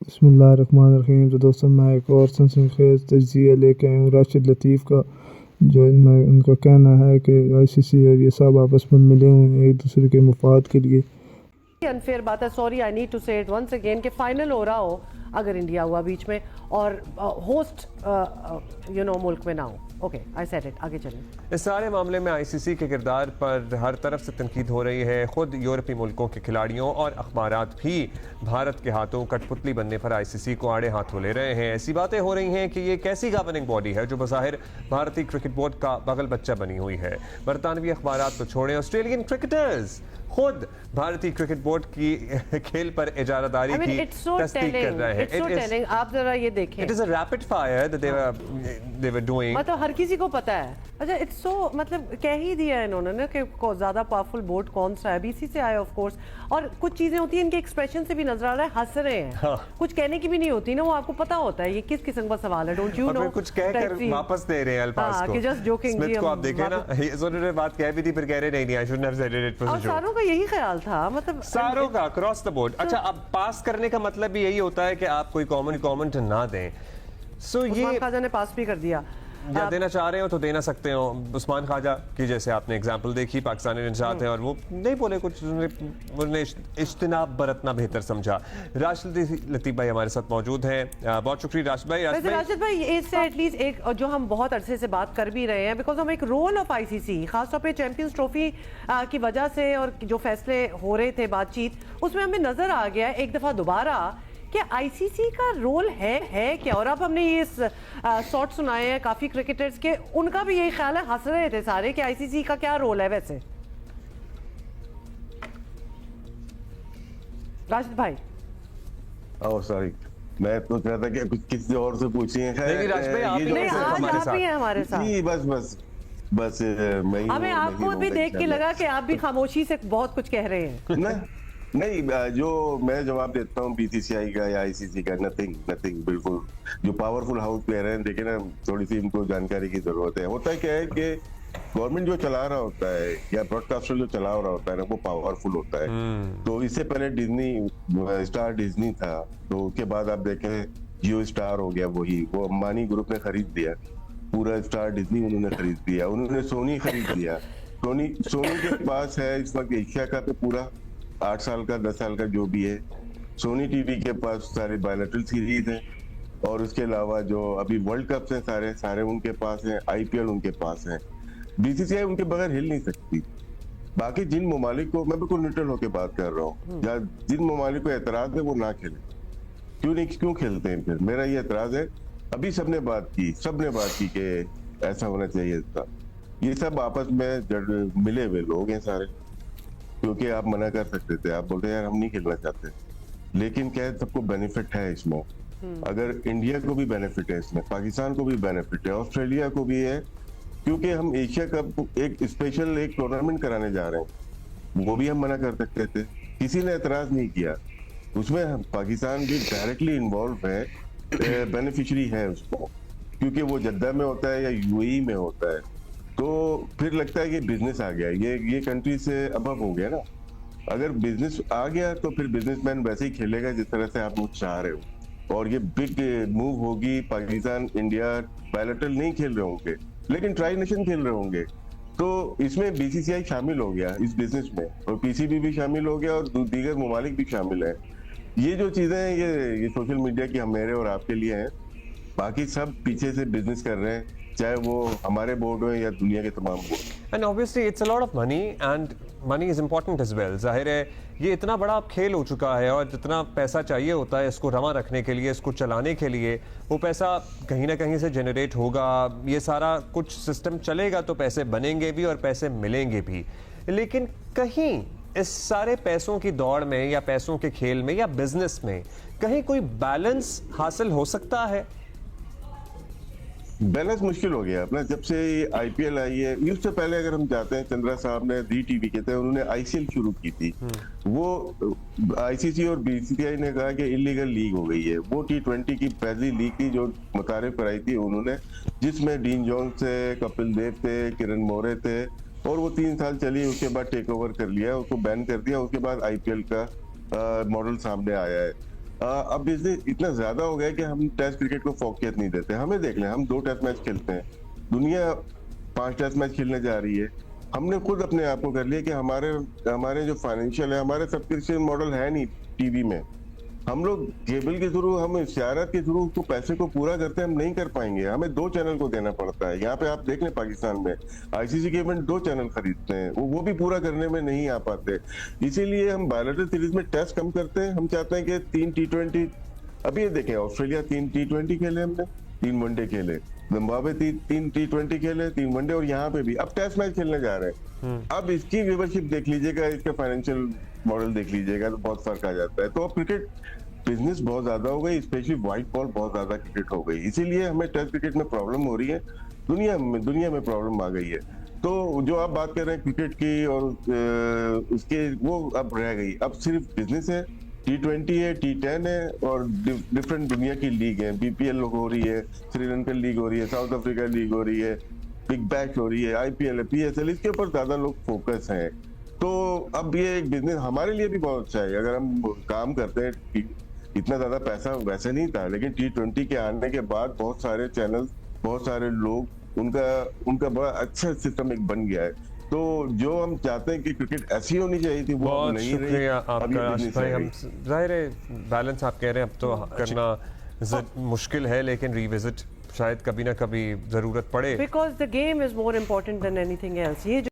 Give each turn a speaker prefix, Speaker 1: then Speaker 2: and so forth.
Speaker 1: बिस्मिल्लाहिर्रहमानिर्रहीम। तो दोस्तों मैं एक और सनसनीखेज तजिया लेके आया हूँ राशिद लतीफ़ का, जो इनमें उनका कहना है कि आईसीसी और ये सब आपस में मिले हुए हैं एक दूसरे के मफाद के लिए।
Speaker 2: अनफेयर बात है, सॉरी आई नीड टू से इट वंस अगेन, कि फाइनल हो रहा हो अगर इंडिया हुआ बीच में और होस्ट मुल्क में ना हो। ओके आई सेड इट, आगे चलें।
Speaker 3: इस सारे मामले में आईसीसी के किरदार पर हर तरफ से तनकीद हो रही है। खुद यूरोपीय मुल्कों के खिलाड़ियों और अखबारात भी भारत के हाथों कठपुतली बनने पर आईसीसी को आड़े हाथों ले रहे हैं। ऐसी बातें हो रही हैं कि ये कैसी गवर्निंग बॉडी है जो बज़ाहिर भारतीय क्रिकेट बोर्ड का बगल बच्चा बनी हुई है। बरतानवी अखबारात तो छोड़ें, ऑस्ट्रेलियन क्रिकेटर्स खुद भारतीय क्रिकेट बोर्ड की खेल पर इजारादारी की तस्दीक कर रहे हैं।
Speaker 2: आप जरा ये देखें,
Speaker 3: it is a rapid fire that they were doing।
Speaker 2: मतलब हर किसी को पता है। अच्छा इट्स सो, मतलब कह ही दिया है इन्होंने ना कि ज्यादा पावरफुल बोर्ड कौन सा है, बीसी से आया ऑफ कोर्स। और कुछ चीजें होती हैं, इनके एक्सप्रेशन से भी नजर आ रहा है हंस रहे हैं।
Speaker 3: हाँ।
Speaker 2: कुछ कहने की भी नहीं होती ना, वो आपको पता होता है ये किस किस्म का सवाल है। डोंट यू नो,
Speaker 3: कुछ कहकर वापस दे रहे हैं अल्फाज को।
Speaker 2: कि जस्ट जोकिंग
Speaker 3: स्मिथ को आप देखें ना, उन्होंने बात कह भी थी फिर कह रहे नहीं, I shouldn't have said it.
Speaker 2: और सारों का यही ख्याल था, मतलब
Speaker 3: सारों का अक्रॉस द बोर्ड। अच्छा, अब पास करने का मतलब भी यही होता है कि आप कोई कमेंट ना दें। सो ये
Speaker 2: खाजा ने पास भी कर दिया,
Speaker 3: या देना चाह रहे हो तो देना सकते हो। उस्मान ख्वाजा की जैसे आपने एग्जांपल देखी, पाकिस्तानी निजात है और वो नहीं बोले कुछ, उन्होंने इज्तिनाब बरतना बेहतर समझा। राशिद लतीफ़ भाई हमारे साथ मौजूद हैं, बहुत शुक्रिया राशिद भाई।
Speaker 2: राशिद भाई इससे एटलीस्ट एक जो हम बहुत अरसे से बात कर भी रहे हैं, बिकॉज हम एक रोल ऑफ आईसीसी खासतौर पे चैंपियंस ट्रॉफी की वजह से और जो फैसले हो रहे थे बातचीत, उसमें हमें नजर आ गया एक दफा दोबारा कि आईसीसी का रोल है क्या। और अब हमने ये शॉट सुनाए हैं काफी क्रिकेटर्स के, उनका भी यही ख्याल है, हंस रहे थे सारे कि आईसीसी का क्या रोल है वैसे। राशिद भाई
Speaker 4: सॉरी, मैं सोच रहा था कि कुछ किसी और से पूछिए।
Speaker 3: नहीं राशिद भाई, आप
Speaker 2: ही हैं हमारे साथ।
Speaker 4: जी बस मैं
Speaker 2: हमें आपको भी देख के लगा कि आप भी खामोशी से बहुत कुछ कह रहे हैं
Speaker 4: ना। नहीं, जो मैं जवाब देता हूँ बीसीसीआई का या आईसीसी का, नथिंग बिल्कुल। जो पावरफुल हाउस प्लेयर हैं, देखिए ना, थोड़ी सी इनको जानकारी की जरूरत है। होता है क्या है कि गवर्नमेंट जो चला रहा होता है या ब्रॉडकास्टर जो चला रहा होता है ना, वो पावरफुल होता है। तो इससे पहले डिज्नी, स्टार डिज्नी था, तो उसके बाद आप देखें जियो स्टार हो गया, वो अंबानी ग्रुप ने खरीद लिया पूरा स्टार डिज्नी, उन्होंने खरीद लिया। उन्होंने सोनी खरीद लिया। सोनी के पास है इस वक्त एशिया का तो पूरा 8 साल का 10 साल का जो भी है। सोनी टीवी के पास सारे बायलैटरल सीरीज हैं, और उसके अलावा जो अभी वर्ल्ड कप हैं सारे उनके पास हैं, आईपीएल उनके पास है। बीसीसीआई उनके बगैर हिल नहीं सकती। बाकी जिन ममालिक को, मैं बिल्कुल न्यूट्रल होकर बात कर रहा हूँ, या जिन ममालिक को एतराज है वो ना खेले। क्यों खेलते हैं फिर? मेरा ये एतराज है। अभी सबने बात की कि ऐसा होना चाहिए था। ये सब आपस में मिले हुए लोग हैं सारे, क्योंकि आप मना कर सकते थे, आप बोलते यार हम नहीं खेलना चाहते, लेकिन क्या है, सबको बेनिफिट है इसमें। अगर इंडिया को भी बेनिफिट है इसमें, पाकिस्तान को भी बेनिफिट है, ऑस्ट्रेलिया को भी है, क्योंकि हम एशिया कप एक स्पेशल एक टूर्नामेंट कराने जा रहे हैं। वो भी हम मना कर सकते थे, किसी ने एतराज नहीं किया। उसमें पाकिस्तान भी डायरेक्टली इन्वॉल्व है, बेनिफिशियरी है उसको, क्योंकि वो जद्दा में होता है या यूएई में होता है। तो फिर लगता है कि बिजनेस आ गया, ये कंट्री से अबव हो गया ना। अगर बिजनेस आ गया तो फिर बिजनेसमैन वैसे ही खेलेगा जिस तरह से आप लोग चाह रहे हो, और ये बिग मूव होगी। पाकिस्तान इंडिया बायलैटरल नहीं खेल रहे होंगे, लेकिन ट्राई नेशन खेल रहे होंगे। तो इसमें बीसीसीआई शामिल हो गया इस बिजनेस में, और पीसीबी भी शामिल हो गया, और दीगर ममालिक भी शामिल है। ये जो चीजें हैं, ये सोशल मीडिया की मेरे और आपके लिए हैं। बाकी सब पीछे से बिजनेस कर रहे हैं, चाहे वो हमारे बोर्ड हो या दुनिया के तमाम board.
Speaker 3: And obviously it's a lot of money, and money is important as well. जाहिर है ये इतना बड़ा खेल हो चुका है, और जितना पैसा चाहिए होता है इसको रवा रखने के लिए, इसको चलाने के लिए, वो पैसा कहीं ना कहीं से जनरेट होगा। ये सारा कुछ सिस्टम चलेगा तो पैसे बनेंगे भी और पैसे मिलेंगे भी। लेकिन कहीं इस सारे पैसों की दौड़ में या पैसों के खेल में या बिजनेस में कहीं कोई बैलेंस हासिल हो सकता है?
Speaker 4: बैलेंस मुश्किल हो गया अपना, जब से आईपीएल आई है। उससे पहले अगर हम जाते हैं, चंद्रा साहब ने दी टीवी के थे, उन्होंने आईसीएल शुरू की थी। वो आईसीसी और बीसीसीआई ने कहा कि इलीगल लीग हो गई है। वो T20 की पहली लीग थी जो मुतारिफ कराई थी उन्होंने, जिसमें डीन जॉन्स थे, कपिल देव थे, किरण मोरे थे, और वो 3 साल चली। उसके बाद टेक ओवर कर लिया, उसको बैन कर दिया। उसके बाद आईपीएल का मॉडल सामने आया है। अब बिजनेस इतना ज्यादा हो गया कि हम टेस्ट क्रिकेट को फोकियत नहीं देते। हमें देख लें, हम 2 टेस्ट मैच खेलते हैं, दुनिया 5 टेस्ट मैच खेलने जा रही है। हमने खुद अपने आप को कर लिया कि हमारे जो फाइनेंशियल है, हमारे सब्सक्रिप्शन मॉडल है नहीं टीवी में। हम लोग केबल के थ्रू, हम इशारत के थ्रू तो पैसे को पूरा करते हैं, हम नहीं कर पाएंगे। हमें 2 चैनल को देना पड़ता है। यहाँ पे आप देख लें, पाकिस्तान में आईसीसी के इवेंट 2 चैनल खरीदते हैं, वो भी पूरा करने में नहीं आ पाते। इसीलिए हम बायलैटरल सीरीज में टेस्ट कम करते हैं। हम चाहते हैं कि 3 T20, अभी ये देखें, ऑस्ट्रेलिया 3 T20 खेले, हमने 3 वनडे खेले, जिम्बाब्वे 3 T20 खेले, 3 वनडे, और यहाँ पे भी अब टेस्ट मैच खेलने जा रहे हैं। अब इसकी व्यूवरशिप देख लीजिएगा, इसका फाइनेंशियल मॉडल देख लीजिएगा, तो बहुत फर्क आ जाता है। तो अब क्रिकेट बिजनेस बहुत ज्यादा हो गई, स्पेशली व्हाइट बॉल बहुत ज्यादा क्रिकेट हो गई, इसीलिए हमें टेस्ट क्रिकेट में प्रॉब्लम हो रही है, दुनिया में प्रॉब्लम आ गई है। तो जो आप बात कर रहे हैं क्रिकेट की और उसके, वो अब रह गई। अब सिर्फ बिजनेस है, T20 है, T10 है, और डिफरेंट दुनिया की लीग है। BPL हो रही है, श्रीलंकन लीग हो रही है, साउथ अफ्रीका लीग हो रही है, बिग बैश हो रही है, IPL है, PSL, इसके ऊपर ज्यादा लोग फोकस हैं। तो अब ये एक बिजनेस हमारे लिए भी बहुत अच्छा है। अगर हम काम करते हैं, इतना ज्यादा पैसा वैसे नहीं था, लेकिन T20 के आने के बाद बहुत सारे चैनल, बहुत सारे लोग, उनका बड़ा अच्छा सिस्टम एक बन गया है। तो जो हम चाहते हैं कि क्रिकेट ऐसी होनी चाहिए थी, वो
Speaker 3: बहुत
Speaker 4: नहीं रही।
Speaker 3: शुक्रिया
Speaker 4: अब ये
Speaker 3: आपका
Speaker 4: business
Speaker 3: भाई।
Speaker 4: है।
Speaker 3: हम जाहिर है बैलेंस आप कह रहे हैं अब तो करना मुश्किल है, लेकिन रिविजिट शायद कभी ना कभी जरूरत पड़े।
Speaker 2: Because the game is more important than anything else. ये